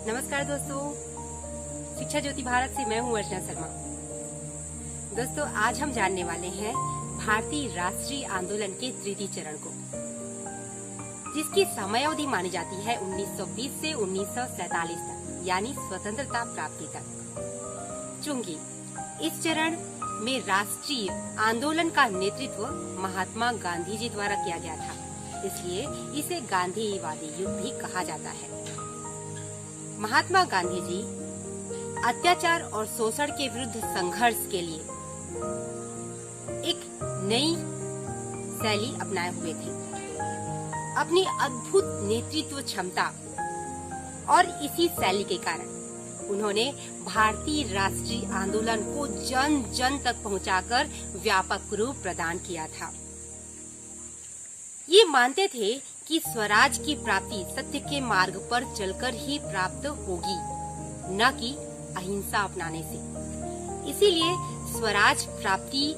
नमस्कार दोस्तों, शिक्षा ज्योति भारत से मैं हूं अर्चना शर्मा। दोस्तों, आज हम जानने वाले हैं भारतीय राष्ट्रीय आंदोलन के तृतीय चरण को, जिसकी समयावधि मानी जाती है 1920 से 1947 तक, यानी स्वतंत्रता प्राप्ति तक। चूंकि इस चरण में राष्ट्रीय आंदोलन का नेतृत्व महात्मा गांधी जी द्वारा किया गया था, इसलिए इसे गांधीवादी युग भी कहा जाता है। महात्मा गांधी जी अत्याचार और शोषण के विरुद्ध संघर्ष के लिए एक नई शैली अपनाए हुए थे। अपनी अद्भुत नेतृत्व क्षमता और इसी शैली के कारण उन्होंने भारतीय राष्ट्रीय आंदोलन को जन जन तक पहुंचाकर व्यापक रूप प्रदान किया था। ये मानते थे कि स्वराज की प्राप्ति सत्य के मार्ग पर चलकर ही प्राप्त होगी, न कि अहिंसा अपनाने से। इसीलिए स्वराज प्राप्ति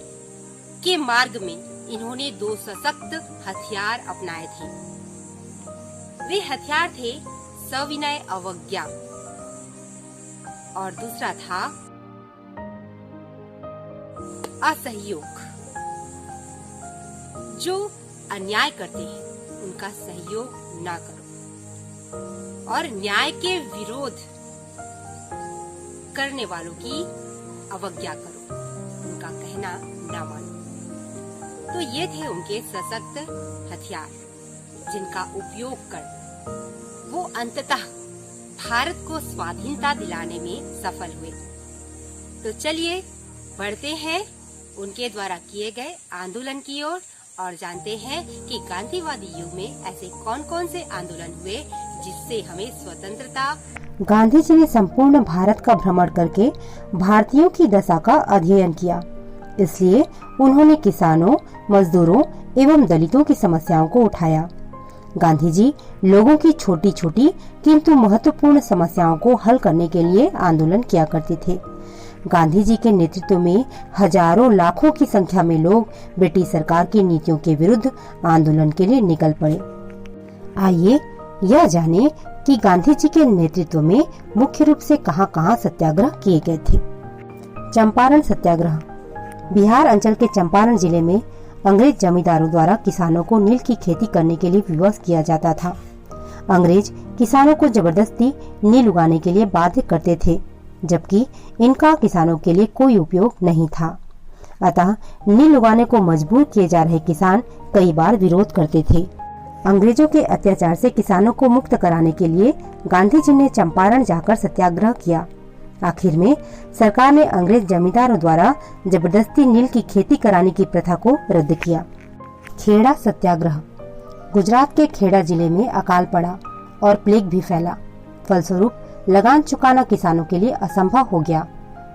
के मार्ग में इन्होंने दो सशक्त हथियार अपनाए थे। वे हथियार थे सविनय अवज्ञा और दूसरा था असहयोग। जो अन्याय करते हैं उनका सहयोग ना करो और न्याय के विरोध करने वालों की अवज्ञा करो, उनका कहना ना मानो। तो ये थे उनके सशक्त हथियार, जिनका उपयोग कर वो अंततः भारत को स्वाधीनता दिलाने में सफल हुए। तो चलिए बढ़ते हैं उनके द्वारा किए गए आंदोलन की ओर और जानते हैं कि गांधीवादी युग में ऐसे कौन कौन से आंदोलन हुए जिससे हमें स्वतंत्रता। गांधी जी ने संपूर्ण भारत का भ्रमण करके भारतीयों की दशा का अध्ययन किया। इसलिए उन्होंने किसानों, मजदूरों एवं दलितों की समस्याओं को उठाया। गांधी जी लोगों की छोटी छोटी किंतु महत्वपूर्ण समस्याओं को हल करने के लिए आंदोलन किया करते थे। गांधी जी के नेतृत्व में हजारों लाखों की संख्या में लोग ब्रिटिश सरकार की नीतियों के विरुद्ध आंदोलन के लिए निकल पड़े। आइए यह जानें कि गांधी जी के नेतृत्व में मुख्य रूप से कहां-कहां सत्याग्रह किए गए थे। चंपारण सत्याग्रह। बिहार अंचल के चंपारण जिले में अंग्रेज जमींदारों द्वारा किसानों को नील की खेती करने के लिए विवश किया जाता था। अंग्रेज किसानों को जबरदस्ती नील उगाने के लिए बाध्य करते थे, जबकि इनका किसानों के लिए कोई उपयोग नहीं था। अतः नील उगाने को मजबूर किए जा रहे किसान कई बार विरोध करते थे। अंग्रेजों के अत्याचार से किसानों को मुक्त कराने के लिए गांधी जी ने चंपारण जाकर सत्याग्रह किया। आखिर में सरकार ने अंग्रेज जमींदारों द्वारा जबरदस्ती नील की खेती कराने की प्रथा को रद्द किया। खेड़ा सत्याग्रह। गुजरात के खेड़ा जिले में अकाल पड़ा और प्लेग भी फैला। फलस्वरूप लगान चुकाना किसानों के लिए असंभव हो गया।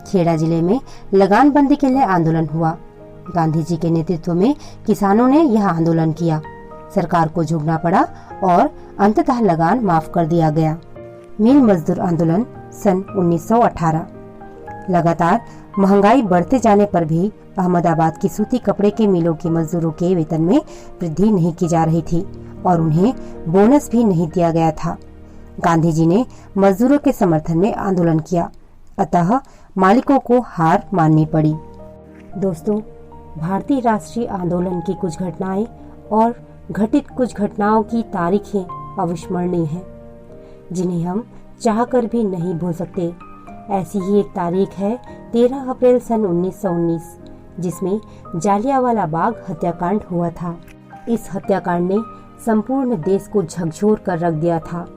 खेड़ा जिले में लगान बंदी के लिए आंदोलन हुआ। गांधी जी के नेतृत्व में किसानों ने यह आंदोलन किया। सरकार को झुकना पड़ा और अंततः लगान माफ कर दिया गया। मिल मजदूर आंदोलन सन 1918। लगातार महंगाई बढ़ते जाने पर भी अहमदाबाद की सूती कपड़े के मिलों के मजदूरों के वेतन में वृद्धि नहीं की जा रही थी और उन्हें बोनस भी नहीं दिया गया था। गांधी जी ने मजदूरों के समर्थन में आंदोलन किया, अतः मालिकों को हार माननी पड़ी। दोस्तों, भारतीय राष्ट्रीय आंदोलन की कुछ घटनाएं और घटित कुछ घटनाओं की तारीखें अविस्मरणीय हैं, जिन्हें हम चाहकर भी नहीं भूल सकते। ऐसी ही एक तारीख है 13 अप्रैल सन 1919, जिसमें जालियांवाला बाग हत्याकांड हुआ था। इस हत्याकांड ने संपूर्ण देश को झकझोर कर रख दिया था।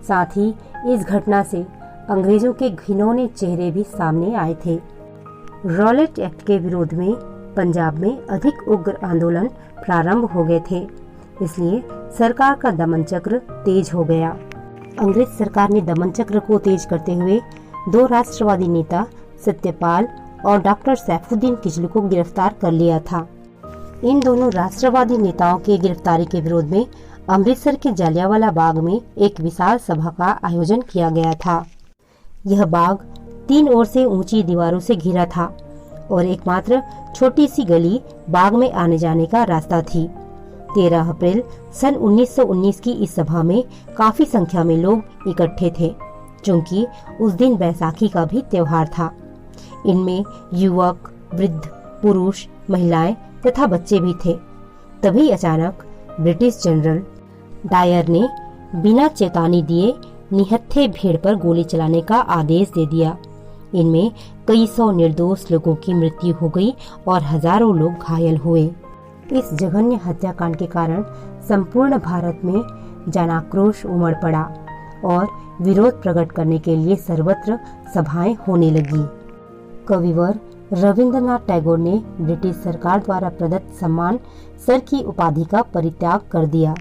साथ ही इस घटना से अंग्रेजों के घिनौने चेहरे भी सामने आए थे। रॉलेट एक्ट के विरोध में पंजाब में अधिक उग्र आंदोलन प्रारंभ हो गए थे, इसलिए सरकार का दमन चक्र तेज हो गया। अंग्रेज सरकार ने दमन चक्र को तेज करते हुए दो राष्ट्रवादी नेता सत्यपाल और डॉक्टर सैफुद्दीन किचलू को गिरफ्तार कर लिया था। इन दोनों राष्ट्रवादी नेताओं के गिरफ्तारी के विरोध में अमृतसर के जालियांवाला बाग में एक विशाल सभा का आयोजन किया गया था। यह बाग 3 ओर से ऊंची दीवारों से घिरा था और एकमात्र छोटी सी गली बाग में आने जाने का रास्ता थी। 13 अप्रैल सन 1919 की इस सभा में काफी संख्या में लोग इकट्ठे थे। चूंकि उस दिन बैसाखी का भी त्योहार था। इनमें युवक, वृद्ध, पुरुष, महिलाएं तथा बच्चे भी थे। तभी अचानक ब्रिटिश जनरल डायर ने बिना चेतावनी दिए निहत्थे भीड़ पर गोली चलाने का आदेश दे दिया। इनमें कई सौ निर्दोष लोगों की मृत्यु हो गई और हजारों लोग घायल हुए। इस जघन्य हत्याकांड के कारण संपूर्ण भारत में जनाक्रोश उमड़ पड़ा और विरोध प्रकट करने के लिए सर्वत्र सभाएं होने लगी। कविवर रविंद्रनाथ टैगोर ने ब्रिटिश सरकार द्वारा प्रदत्त सम्मान सर की उपाधि का परित्याग कर दिया।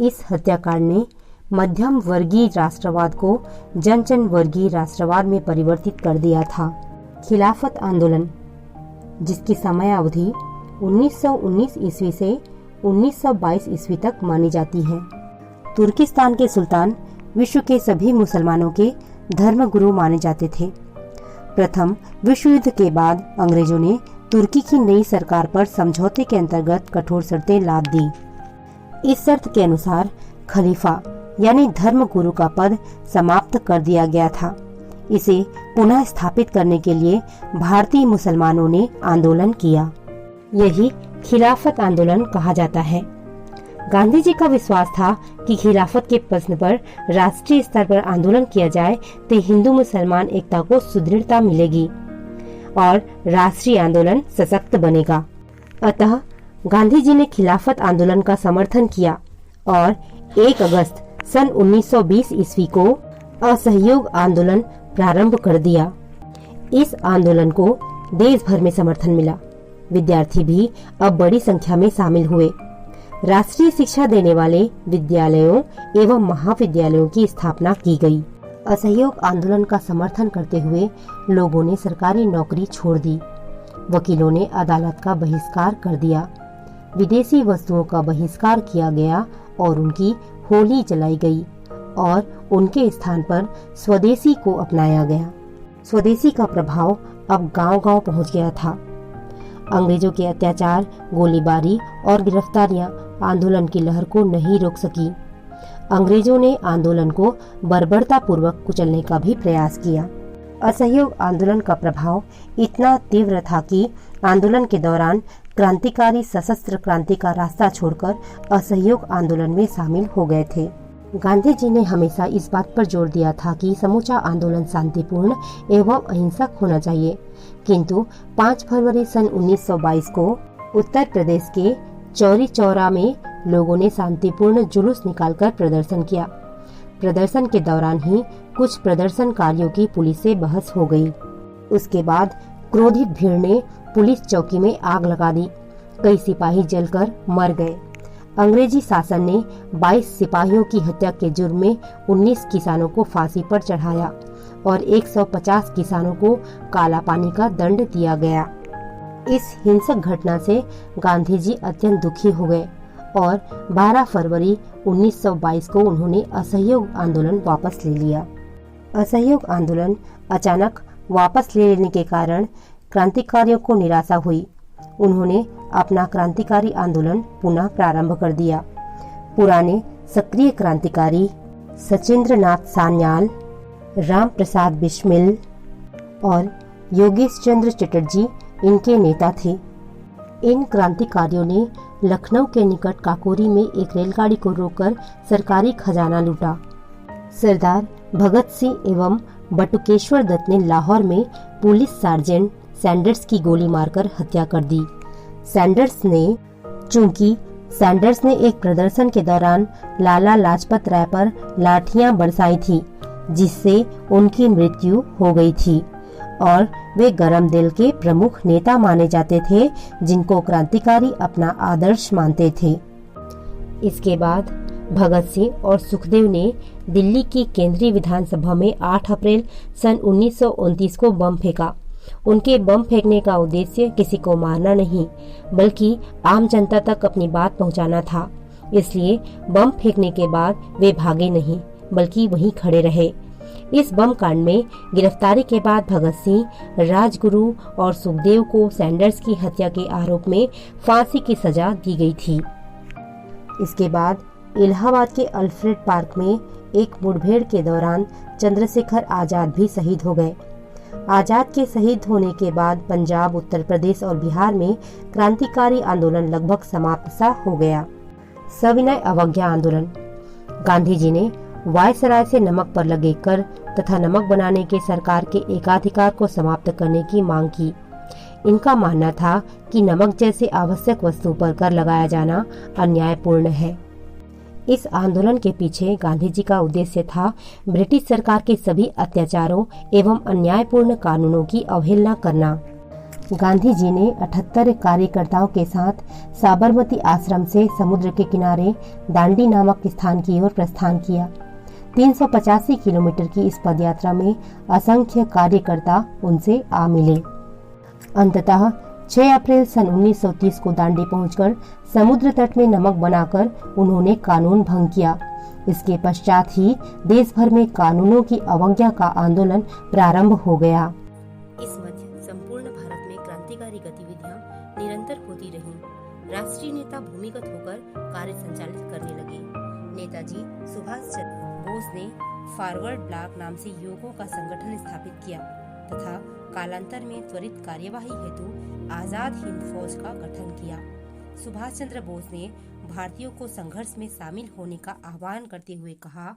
इस हत्याकांड ने मध्यम वर्गीय राष्ट्रवाद को जन जन वर्गीय राष्ट्रवाद में परिवर्तित कर दिया था। खिलाफत आंदोलन, जिसकी समयावधि 1919 ईस्वी से 1922 ईस्वी तक मानी जाती है। तुर्किस्तान के सुल्तान विश्व के सभी मुसलमानों के धर्मगुरु माने जाते थे। प्रथम विश्व युद्ध के बाद अंग्रेजों ने तुर्की की नई सरकार पर समझौते के अंतर्गत कठोर शर्तें लाद दी। इस शर्त के अनुसार खलीफा यानी धर्मगुरु का पद समाप्त कर दिया गया था। इसे पुनः स्थापित करने के लिए भारतीय मुसलमानों ने आंदोलन किया। यही खिलाफत आंदोलन कहा जाता है। गांधी जी का विश्वास था कि खिलाफत के प्रश्न पर राष्ट्रीय स्तर पर आंदोलन किया जाए तो हिंदू मुसलमान एकता को सुदृढ़ता मिलेगी और राष्ट्रीय आंदोलन सशक्त बनेगा। अतः गांधी जी ने खिलाफत आंदोलन का समर्थन किया और 1 अगस्त सन 1920 ईस्वी को असहयोग आंदोलन प्रारंभ कर दिया। इस आंदोलन को देश भर में समर्थन मिला। विद्यार्थी भी अब बड़ी संख्या में शामिल हुए। राष्ट्रीय शिक्षा देने वाले विद्यालयों एवं महाविद्यालयों की स्थापना की गई। असहयोग आंदोलन का समर्थन करते हुए लोगों ने सरकारी नौकरी छोड़ दी। वकीलों ने अदालत का बहिष्कार कर दिया। विदेशी वस्तुओं का बहिष्कार किया गया और उनकी होली जलाई गई और उनके स्थान पर स्वदेशी को अपनाया गया। स्वदेशी का प्रभाव अब गांव-गांव पहुंच गया था। अंग्रेजों के अत्याचार, गोलीबारी और गिरफ्तारियां आंदोलन की लहर को नहीं रोक सकी। अंग्रेजों ने आंदोलन को बर्बरता पूर्वक कुचलने का भी प्रयास किया। असहयोग आंदोलन का प्रभाव इतना तीव्र था कि आंदोलन के दौरान क्रांतिकारी सशस्त्र क्रांति का रास्ता छोड़कर असहयोग आंदोलन में शामिल हो गए थे। गांधी जी ने हमेशा इस बात पर जोर दिया था कि समूचा आंदोलन शांतिपूर्ण एवं अहिंसक होना चाहिए, किंतु 5 फरवरी सन 1922 को उत्तर प्रदेश के चौरी चौरा में लोगों ने शांतिपूर्ण जुलूस निकालकर प्रदर्शन किया। प्रदर्शन के दौरान ही कुछ प्रदर्शनकारियों की पुलिस से बहस हो गई। उसके बाद क्रोधित भीड़ ने पुलिस चौकी में आग लगा दी। कई सिपाही जलकर मर गए। अंग्रेजी शासन ने 22 सिपाहियों की हत्या के जुर्म में 19 किसानों को फांसी पर चढ़ाया और 150 किसानों को काला पानी का दंड दिया गया। इस हिंसक घटना से गांधी जी अत्यंत दुखी हो गए और 12 फरवरी 1922 को उन्होंने असहयोग आंदोलन वापस ले लिया। असहयोग आंदोलन अचानक वापस ले लेने के कारण क्रांतिकारियों को निराशा हुई। उन्होंने अपना क्रांतिकारी आंदोलन पुनः प्रारंभ कर दिया। पुराने सक्रिय क्रांतिकारी सचिंद्र नाथ सान्याल, राम प्रसाद बिस्मिल और योगेश चंद्र चटर्जी इनके नेता थे। इन क्रांतिकारियों ने लखनऊ के निकट काकोरी में एक रेलगाड़ी को रोककर सरकारी खजाना लूटा। सरदार भगत सिंह एवं बटुकेश्वर दत्त ने लाहौर में पुलिस सार्जेंट सैंडर्स की गोली मारकर हत्या कर दी। चूंकि सैंडर्स ने एक प्रदर्शन के दौरान लाला लाजपत राय पर लाठियां बरसाई थी, जिससे उनकी मृत्यु हो गई थी और वे गरम दिल के प्रमुख नेता माने जाते थे, जिनको क्रांतिकारी अपना आदर्श मानते थे। इसके बाद भगत सिंह और सुखदेव ने दिल्ली की केंद्रीय विधानसभा में 8 अप्रैल सन 1929 को बम फेंका। उनके बम फेंकने का उद्देश्य किसी को मारना नहीं, बल्कि आम जनता तक अपनी बात पहुंचाना था। इसलिए बम फेंकने के बाद वे भागे नहीं, बल्कि वहीं खड़े रहे। इस बम कांड में गिरफ्तारी के बाद भगत सिंह, राजगुरु और सुखदेव को सैंडर्स की हत्या के आरोप में फांसी की सजा दी गई थी। इसके बाद इलाहाबाद के अल्फ्रेड पार्क में एक मुठभेड़ के दौरान चंद्रशेखर आजाद भी शहीद हो गए। आजाद के शहीद होने के बाद पंजाब, उत्तर प्रदेश और बिहार में क्रांतिकारी आंदोलन लगभग समाप्त सा हो गया। सविनय अवज्ञा आंदोलन। गांधी जी ने वायसराय से नमक पर लगे कर तथा नमक बनाने के सरकार के एकाधिकार को समाप्त करने की मांग की। इनका मानना था कि नमक जैसे आवश्यक वस्तु पर कर लगाया जाना अन्यायपूर्ण है। इस आंदोलन के पीछे गांधी जी का उद्देश्य था ब्रिटिश सरकार के सभी अत्याचारों एवं अन्यायपूर्ण कानूनों की अवहेलना करना। गांधी जी ने 78 कार्यकर्ताओं के साथ साबरमती आश्रम से समुद्र के किनारे दांडी नामक स्थान की ओर प्रस्थान किया। 385 किलोमीटर की इस पदयात्रा में असंख्य कार्यकर्ता उनसे आ मिले। अंततः 6 अप्रैल सन 1930 को दांडी पहुंचकर समुद्र तट में नमक बनाकर उन्होंने कानून भंग किया। इसके पश्चात ही देश भर में कानूनों की अवज्ञा का आंदोलन प्रारंभ हो गया। इस मध्य संपूर्ण भारत में क्रांतिकारी गतिविधियां निरंतर होती रहीं। राष्ट्रीय नेता भूमिगत होकर कार्य संचालित करने लगे। नेताजी सुभाष चंद्र बोस ने फॉरवर्ड ब्लॉक नाम से युवकों का संगठन स्थापित किया तथा कालांतर में त्वरित कार्यवाही हेतु आजाद हिंद फौज का गठन किया। सुभाष चंद्र बोस ने भारतीयों को संघर्ष में शामिल होने का आह्वान करते हुए कहा,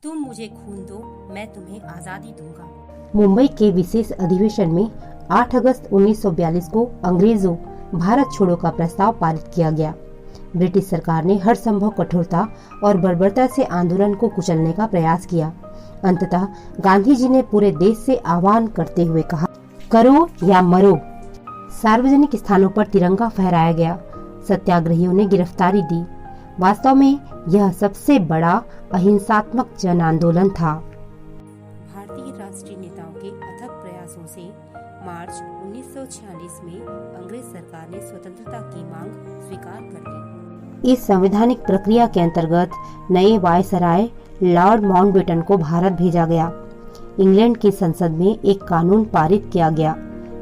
तुम मुझे खून दो, मैं तुम्हें आजादी दूंगा। मुंबई के विशेष अधिवेशन में 8 अगस्त 1942 को अंग्रेजों भारत छोड़ो का प्रस्ताव पारित किया गया। ब्रिटिश सरकार ने हर संभव कठोरता और बर्बरता से आंदोलन को कुचलने का प्रयास किया। अंततः गांधी जी ने पूरे देश से आह्वान करते हुए कहा, करो या मरो। सार्वजनिक स्थानों पर तिरंगा फहराया गया। सत्याग्रहियों ने गिरफ्तारी दी। वास्तव में यह सबसे बड़ा अहिंसात्मक जन आंदोलन था। भारतीय राष्ट्रीय नेताओं के अथक प्रयासों से मार्च 1946 में अंग्रेज सरकार ने स्वतंत्रता की मांग स्वीकार कर ली। इस संवैधानिक प्रक्रिया के अंतर्गत नए वायसराय लॉर्ड माउंटबेटन को भारत भेजा गया। इंग्लैंड की संसद में एक कानून पारित किया गया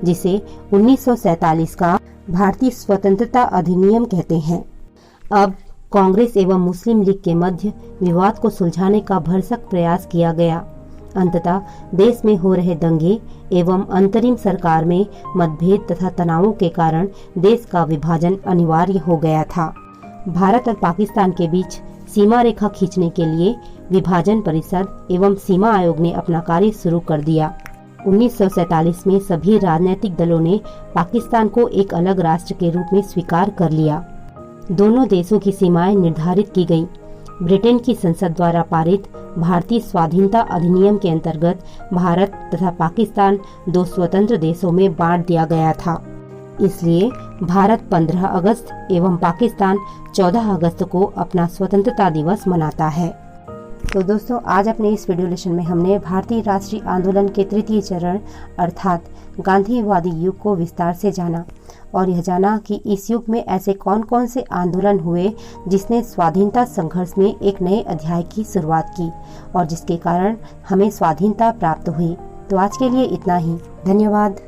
जिसे 1947 का भारतीय स्वतंत्रता अधिनियम कहते हैं। अब कांग्रेस एवं मुस्लिम लीग के मध्य विवाद को सुलझाने का भरसक प्रयास किया गया। अंततः देश में हो रहे दंगे एवं अंतरिम सरकार में मतभेद तथा तनावों के कारण देश का विभाजन अनिवार्य हो गया था। भारत और पाकिस्तान के बीच सीमा रेखा खींचने के लिए विभाजन परिषद एवं सीमा आयोग ने अपना कार्य शुरू कर दिया। 1947 में सभी राजनीतिक दलों ने पाकिस्तान को एक अलग राष्ट्र के रूप में स्वीकार कर लिया। दोनों देशों की सीमाएं निर्धारित की गयी। ब्रिटेन की संसद द्वारा पारित भारतीय स्वाधीनता अधिनियम के अंतर्गत भारत तथा पाकिस्तान 2 स्वतंत्र देशों में बांट दिया गया था। इसलिए भारत 15 अगस्त एवं पाकिस्तान 14 अगस्त को अपना स्वतंत्रता दिवस मनाता है। तो दोस्तों, आज अपने इस वीडियो लेसन में हमने भारतीय राष्ट्रीय आंदोलन के तृतीय चरण अर्थात गांधीवादी युग को विस्तार से जाना और यह जाना कि इस युग में ऐसे कौन कौन से आंदोलन हुए जिसने स्वाधीनता संघर्ष में एक नए अध्याय की शुरुआत की और जिसके कारण हमें स्वाधीनता प्राप्त हुई। तो आज के लिए इतना ही। धन्यवाद।